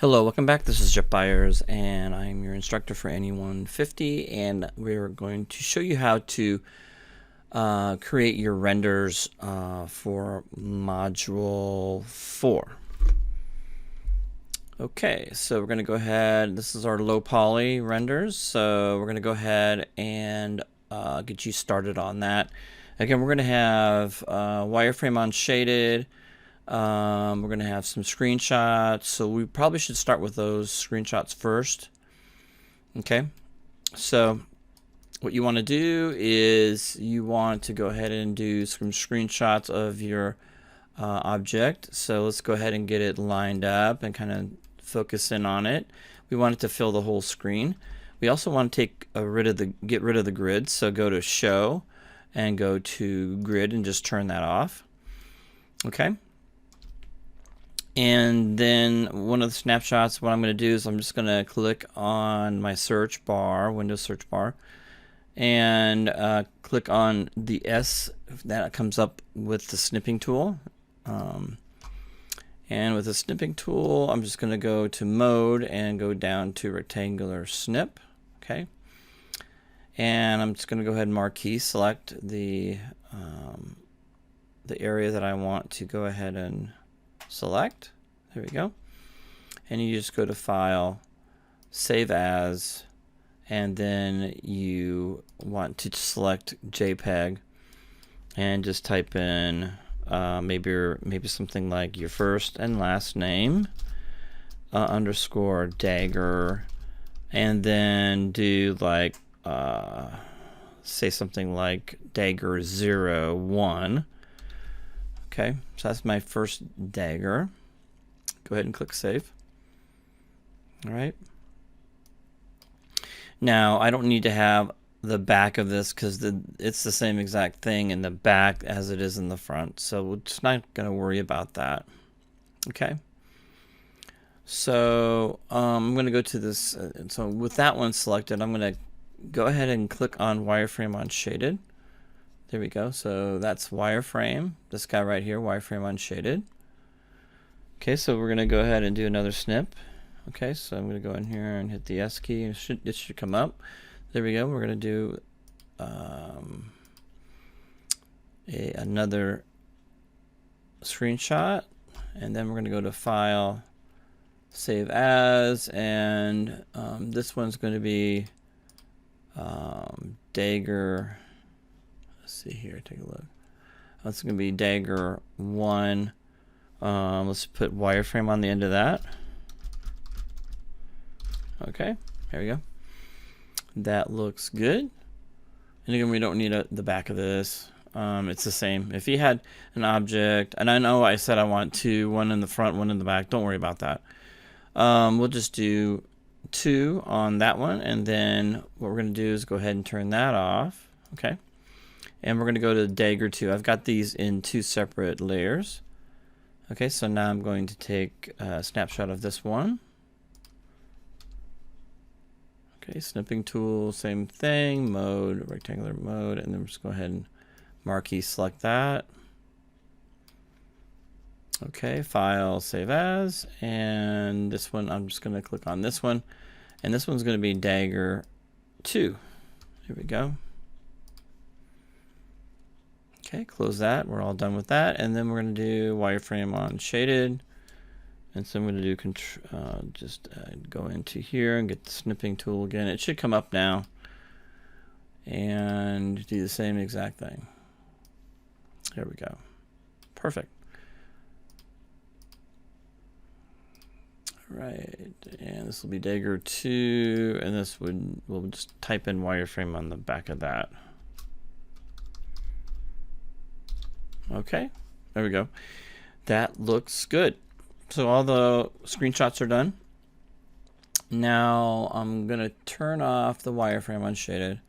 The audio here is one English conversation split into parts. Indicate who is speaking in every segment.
Speaker 1: Hello, welcome back. This is Jeff Byers, and I'm your instructor for NE150, and we're going to show you how to create your renders for Module 4. Okay, so we're going to go ahead. This is our low poly renders, so we're going to go ahead and get you started on that. Again, we're going to have wireframe on shaded. We're going to have some screenshots, so we probably should start with those screenshots first. Okay, so what you want to do is you want to go ahead and do some screenshots of your object. So let's go ahead and get it lined up and kind of focus in on it. We want it to fill the whole screen. We also want to get rid of the grid, so go to Show and go to Grid and just turn that off. Okay. And then one of the snapshots, what I'm going to do is I'm just going to click on my search bar, Windows search bar, and click on the S that comes up with the snipping tool. And with the snipping tool, I'm just going to go to Mode and go down to Rectangular Snip. Okay. And I'm just going to go ahead and marquee select the area that I want to go ahead and select. There we go. And you just go to File, Save As, and then you want to select JPEG and just type in maybe something like your first and last name underscore dagger, and then do like say something like dagger01. Okay, so that's my first dagger. Go ahead and click Save. All right. Now, I don't need to have the back of this because it's the same exact thing in the back as it is in the front. So we're just not going to worry about that. Okay. So I'm going to go to this. So with that one selected, I'm going to go ahead and click on Wireframe on Shaded. There we go. So that's wireframe. This guy right here, wireframe unshaded. Okay, so we're going to go ahead and do another snip. Okay, so I'm going to go in here and hit the S key. It should come up. There we go. We're going to do another screenshot, and then we're going to go to File, Save As, and this one's going to be Dagger. Let's see here, take a look. That's going to be Dagger 1. Let's put wireframe on the end of that. Okay, there we go. That looks good. And again, we don't need the back of this. It's the same. If you had an object, and I know I said I want two, one in the front, one in the back. Don't worry about that. We'll just do 2 on that one, and then what we're going to do is go ahead and turn that off. Okay. And we're going to go to Dagger 2. I've got these in 2 separate layers. Okay, so now I'm going to take a snapshot of this one. Okay, snipping tool, same thing, mode, rectangular mode, and then we'll just go ahead and marquee select that. Okay, File, Save As, and this one, I'm just going to click on this one, and this one's going to be Dagger 2. Here we go. Okay, close that. We're all done with that. And then we're going to do wireframe on shaded. And so I'm going to do go into here and get the snipping tool again. It should come up now. And do the same exact thing. There we go. Perfect. All right. And this will be Dagger 2. And this we'll just type in wireframe on the back of that. Okay, there we go. That looks good. So all the screenshots are done. Now I'm going to turn off the wireframe unshaded.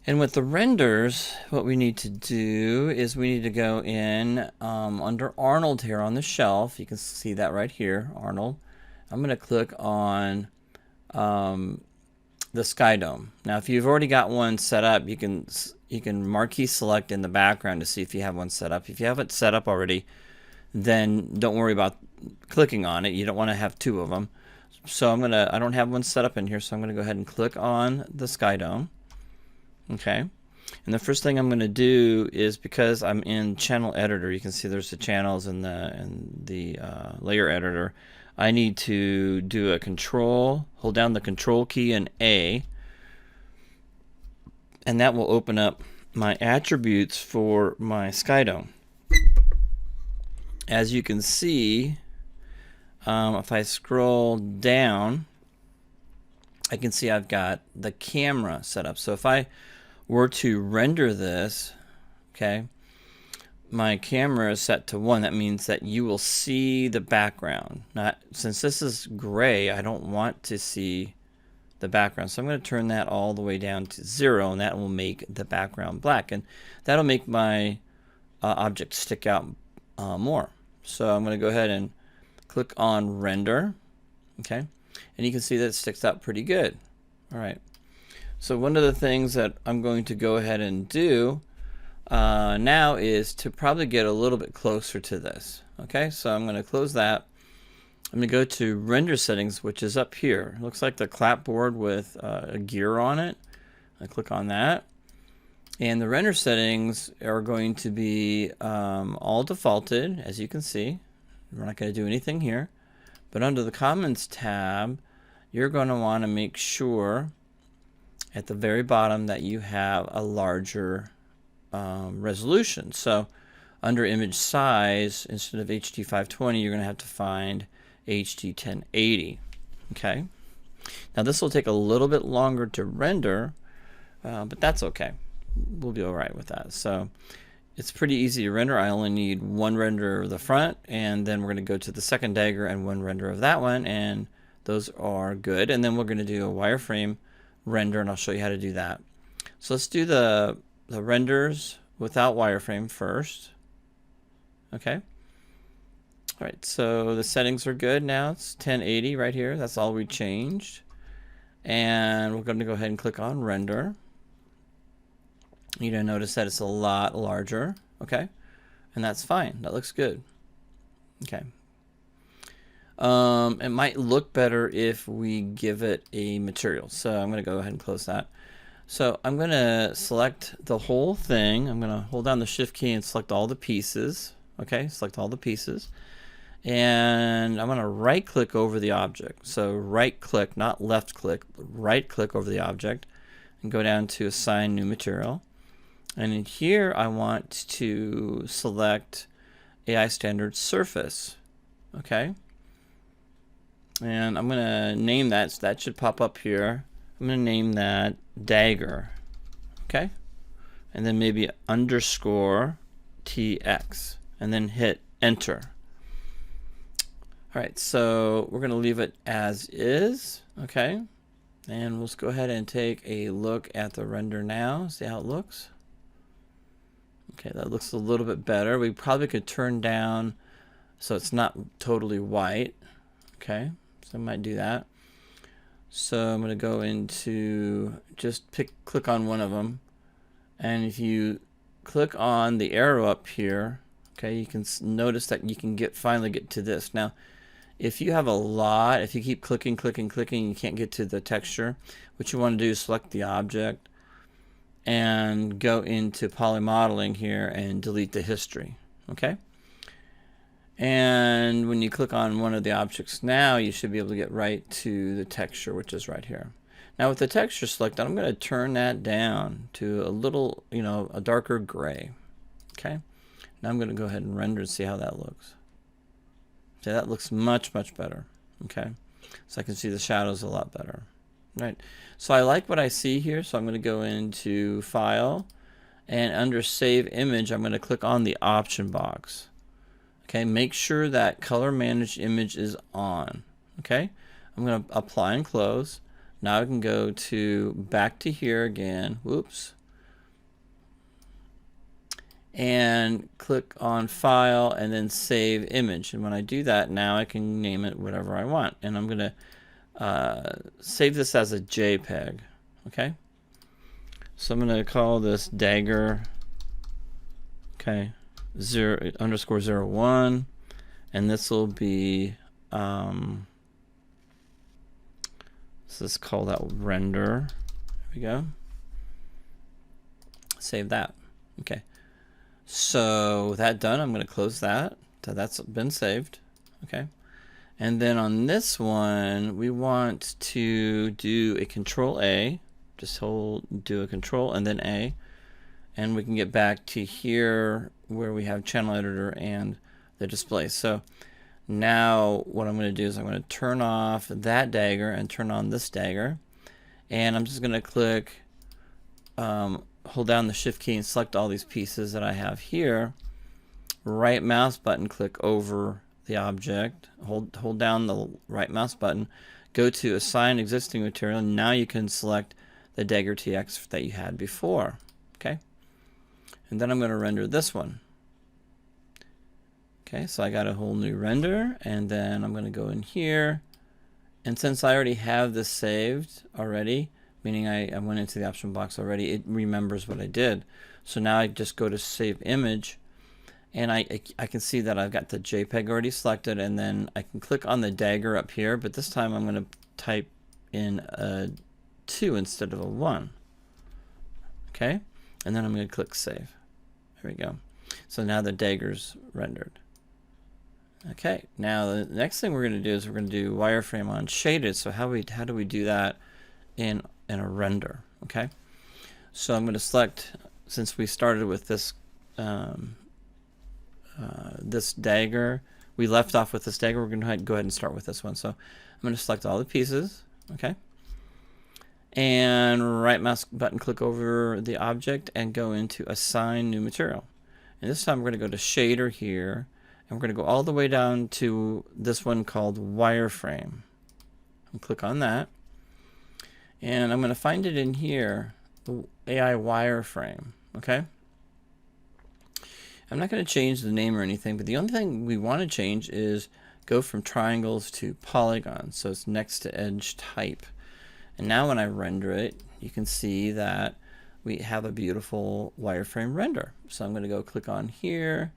Speaker 1: And with the renders, what we need to do is we need to go in under Arnold here on the shelf. You can see that right here, Arnold. I'm going to click on the Sky Dome. Now, if you've already got one set up, you can marquee select in the background to see if you have one set up. If you have it set up already, then don't worry about clicking on it. You don't want to have two of them. So I don't have one set up in here, so I'm gonna go ahead and click on the Sky Dome. Okay. And the first thing I'm going to do is, because I'm in channel editor, you can see there's the channels in the layer editor. I need to do a control, hold down the control key and A, and that will open up my attributes for my Sky Dome. As you can see, if I scroll down, I can see I've got the camera set up. So if I were to render this, okay, my camera is set to 1. That means that you will see the background. Since this is gray, I don't want to see the background. So I'm going to turn that all the way down to 0, and that will make the background black. And that'll make my object stick out more. So I'm going to go ahead and click on Render. Okay, and you can see that it sticks out pretty good. All right. So one of the things that I'm going to go ahead and do now is to probably get a little bit closer to this. Okay, so I'm going to close that. I'm going to go to Render Settings, which is up here. It looks like the clapboard with a gear on it. I click on that. And the render settings are going to be all defaulted, as you can see. We're not going to do anything here. But under the Commons tab, you're going to want to make sure at the very bottom that you have a larger resolution. So under image size, instead of HD 520, you're going to have to find HD 1080. Okay. Now this will take a little bit longer to render, but that's okay. We'll be all right with that. So it's pretty easy to render. I only need one render of the front, and then we're going to go to the second dagger and one render of that one, and those are good. And then we're going to do a wireframe render, and I'll show you how to do that. So let's do the renders without wireframe first. Okay. All right, so the settings are good now. It's 1080 right here. That's all we changed. And we're going to go ahead and click on render. You're going to notice that it's a lot larger. Okay. And that's fine. That looks good. Okay. It might look better if we give it a material. So I'm going to go ahead and close that. So I'm going to select the whole thing. I'm going to hold down the Shift key and select all the pieces. Okay, select all the pieces. And I'm going to right click over the object. So right click, not left click, but right click over the object and go down to assign new material. And in here I want to select AI standard surface. Okay. And I'm going to name that, so that should pop up here. I'm going to name that dagger. Okay. And then maybe underscore TX and then hit enter. All right, so we're going to leave it as is. Okay. And let's go ahead and take a look at the render now, see how it looks. Okay, that looks a little bit better. We probably could turn down so it's not totally white. Okay, so I might do that. So I'm going to go into, just click on one of them. And if you click on the arrow up here, okay, you can notice that you can finally get to this. Now, if you have a lot, if you keep clicking, you can't get to the texture, what you want to do is select the object and go into polymodeling here and delete the history. Okay. And when you click on one of the objects now, you should be able to get right to the texture, which is right here. Now with the texture selected, I'm going to turn that down to a little, a darker gray. Okay. Now I'm going to go ahead and render and see how that looks. So that looks much, much better. Okay. So I can see the shadows a lot better. Right. So I like what I see here. So I'm going to go into File, and under Save Image, I'm going to click on the option box. Okay. Make sure that Color Managed Image is on. Okay. I'm going to apply and close. Now I can go back to here again. Whoops. And click on File and then Save Image. And when I do that, now I can name it whatever I want. And I'm going to save this as a JPEG. Okay. So I'm going to call this dagger. Okay. _01. and this will be let's just call that render. There we go. Save that. Okay. So with that done, I'm going to close that. So that's been saved. Okay. And then on this one, we want to do a Control A. Just do a Control and then A. And we can get back to here where we have Channel Editor and the display. So now what I'm going to do is I'm going to turn off that dagger and turn on this dagger. And I'm just going to click, hold down the Shift key and select all these pieces that I have here. Right mouse button, click over the object. Hold down the right mouse button. Go to Assign Existing Material. Now you can select the Dagger TX that you had before. Okay. And then I'm going to render this one. Okay, so I got a whole new render, and then I'm going to go in here, and since I already have this saved already, meaning I went into the option box already, it remembers what I did. So now I just go to Save Image, and I can see that I've got the JPEG already selected, and then I can click on the dagger up here, but this time I'm going to type in a 2 instead of a 1. Okay, and then I'm going to click Save. There we go. So now the dagger's rendered. Okay, now the next thing we're going to do is we're going to do wireframe on shaded. So how do we do that in a render? Okay, so I'm going to select, since we started with this this dagger, we left off with this dagger, we're going to go ahead and start with this one. So I'm going to select all the pieces. Okay, and right mouse button, click over the object and go into Assign New Material. And this time we're going to go to Shader here. And we're going to go all the way down to this one called Wireframe. And click on that. And I'm going to find it in here, the AI Wireframe. Okay? I'm not going to change the name or anything, but the only thing we want to change is go from triangles to polygons. So it's next to edge type. And now when I render it, you can see that we have a beautiful wireframe render. So I'm going to go click on here.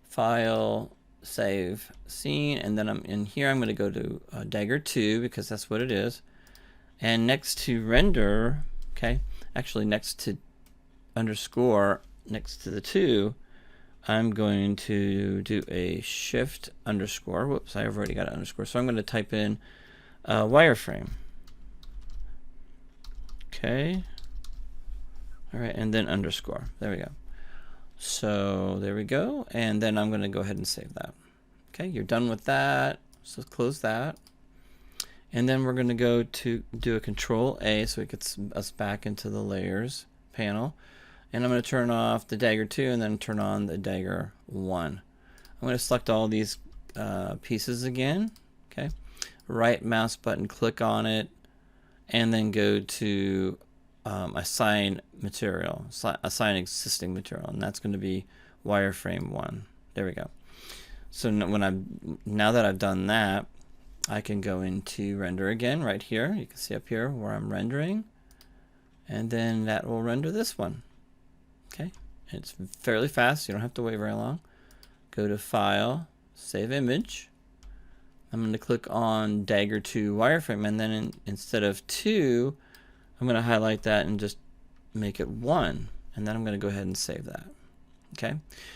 Speaker 1: File, Save, Scene, and then I'm in here. I'm going to go to Dagger 2 because that's what it is. And next to render, okay, actually next to underscore, next to the 2, I'm going to do a Shift underscore. Whoops, I've already got an underscore. So I'm going to type in wireframe. Okay. All right, and then underscore. There we go. So there we go, and then I'm going to go ahead and save that. Okay, you're done with that, so close that. And then we're going to go to do a Control A so it gets us back into the layers panel. And I'm going to turn off the Dagger 2 and then turn on the Dagger 1. I'm going to select all these pieces again. Okay, right mouse button, click on it, and then go to Assign Material, Assign Existing Material, and that's going to be Wireframe 1. There we go. So now that I've done that, I can go into Render again right here. You can see up here where I'm rendering, and then that will render this one. Okay, it's fairly fast. You don't have to wait very long. Go to File, Save Image. I'm going to click on Dagger 2 Wireframe, and then instead of 2, I'm going to highlight that and just make it 1, and then I'm going to go ahead and save that. Okay,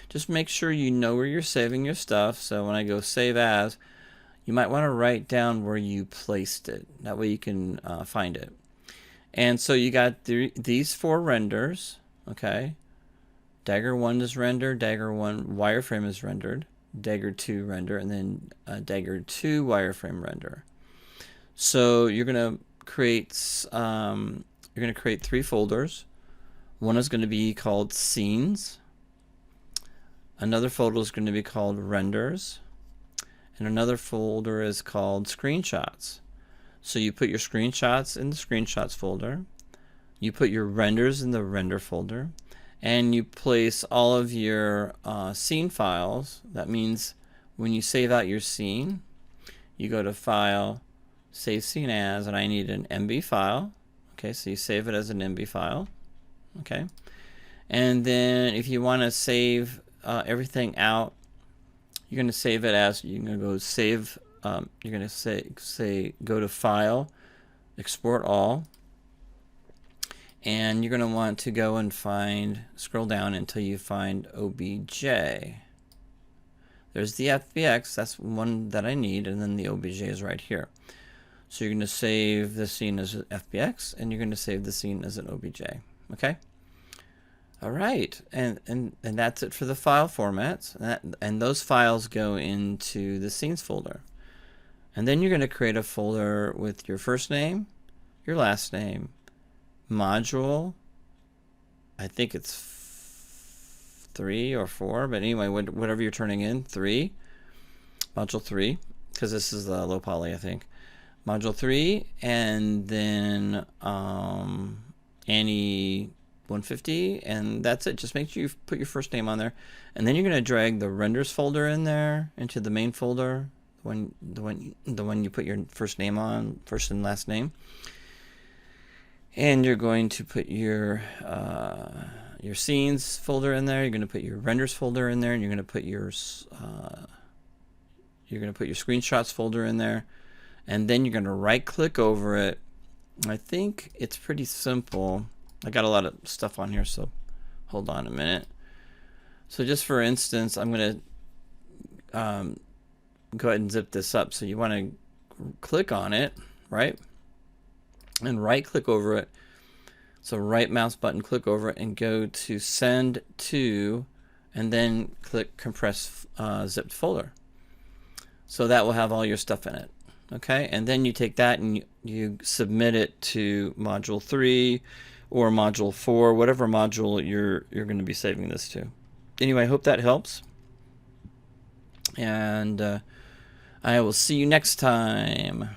Speaker 1: just make sure you know where you're saving your stuff. So when I go Save As, you might want to write down where you placed it. That way you can find it. And so you got these 4 renders. Okay, Dagger 1 is rendered, Dagger 1 wireframe is rendered, Dagger 2 render, and then Dagger 2 wireframe render. So you're going to create 3 folders. One is going to be called Scenes. Another folder is going to be called Renders. And another folder is called Screenshots. So you put your screenshots in the Screenshots folder. You put your renders in the Render folder. And you place all of your scene files. That means when you save out your scene, you go to File, Save Scene As, and I need an MB file. Okay, so you save it as an MB file. Okay, and then if you want to save everything out You're going to save it as, you're going to go save, you're going to say go to File, Export All, and you're going to want to go and scroll down until you find OBJ. There's the FBX, that's one that I need, and then the OBJ is right here. So you're going to save the scene as an FBX, and you're going to save the scene as an OBJ. Okay? All right, and that's it for the file formats, and those files go into the scenes folder. And then you're going to create a folder with your first name, your last name, module, I think it's 3 or 4, but anyway, whatever you're turning in, 3, module 3, because this is the low poly, I think. Module 3, and then Annie 150, and that's it. Just make sure you put your first name on there, and then you're going to drag the renders folder in there into the main folder, the one you put your first name on, first and last name, and you're going to put your scenes folder in there. You're going to put your renders folder in there, and you're going to put your screenshots folder in there, and then you're going to right click over it. I think it's pretty simple. I got a lot of stuff on here, so hold on a minute. So just for instance, I'm going to go ahead and zip this up. So you want to click on it, right? And right click over it. So right mouse button, click over it, and go to send to, and then click compress zipped folder. So that will have all your stuff in it. Okay, and then you take that and you submit it to module 3 or module 4, whatever module you're going to be saving this to. Anyway, I hope that helps, and I will see you next time.